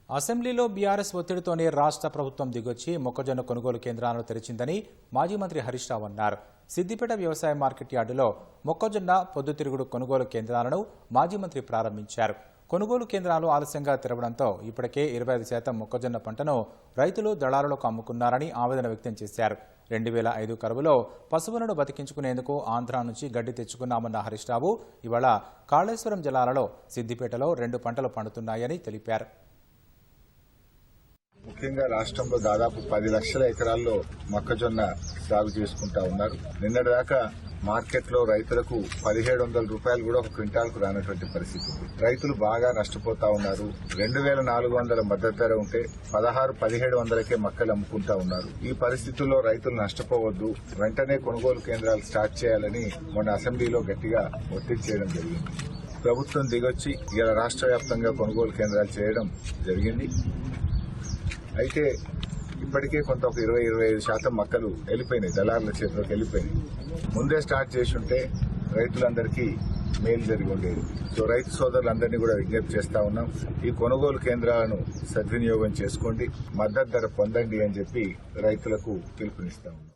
అసెంబ్లీలో బీఆర్ఎస్ ఒత్తిడితోనే రాష్ట్ర ప్రభుత్వం దిగొచ్చి మొక్కజొన్న కొనుగోలు కేంద్రాలను తెరిచిందని మాజీ మంత్రి హరీష్ రావు అన్నారు. సిద్దిపేట వ్యవసాయ మార్కెట్ యార్డులో మొక్కజొన్న పొద్దుతిరుగుడు కొనుగోలు కేంద్రాలను మాజీ మంత్రి ప్రారంభించారు. కొనుగోలు కేంద్రాలు ఆలస్యంగా తెరవడంతో ఇప్పటికే 25% మొక్కజొన్న పంటను రైతులు దళారులకు అమ్ముకున్నారని ఆవేదన వ్యక్తం చేశారు. 2005 కరువులో పశువులను బతికించుకునేందుకు ఆంధ్ర నుంచి గడ్డి తెచ్చుకున్నామన్న హరీష్ రావు ఇవాళ కాళేశ్వరం జిల్లాలలో సిద్దిపేటలో 2 పంటలు పండుతున్నాయని తెలిపారు. ముఖ్యంగా రాష్ట్రంలో దాదాపు 10 లక్షల ఎకరాల్లో మొక్కజొన్న సాగు చేసుకుంటా ఉన్నారు. నిన్నటిదాకా మార్కెట్లో రైతులకు 1700 రూపాయలు కూడా ఒక క్వింటాల్కు రానటువంటి పరిస్థితి ఉంది. రైతులు బాగా నష్టపోతా ఉన్నారు. 2400 మద్దతు ధర ఉంటే 16-1700కే మక్కలు అమ్ముకుంటా ఉన్నారు. ఈ పరిస్థితుల్లో రైతులు నష్టపోవద్దు, వెంటనే కొనుగోలు కేంద్రాలు స్టార్ట్ చేయాలని మొన్న అసెంబ్లీలో గట్టిగా ఒత్తిడి చేయడం జరిగింది. ప్రభుత్వం దిగొచ్చి ఇలా రాష్ట్ర వ్యాప్తంగా కొనుగోలు కేంద్రాలు చేయడం జరిగింది. అయితే ఇప్పటికే కొంత ఒక 20-25% మక్కలు వెళ్ళిపోయినాయి, దళారుల చేతిలోకి వెళ్ళిపోయినాయి. ముందే స్టార్ట్ చేసి ఉంటే రైతులందరికీ మేలు జరిగి ఉండేది. సో రైతు సోదరులందరినీ కూడా విజ్ఞప్తి చేస్తా ఉన్నాం, ఈ కొనుగోలు కేంద్రాలను సద్వినియోగం చేసుకోండి, మద్దతు ధర పొందండి అని చెప్పి రైతులకు పిలుపునిస్తా ఉన్నాం.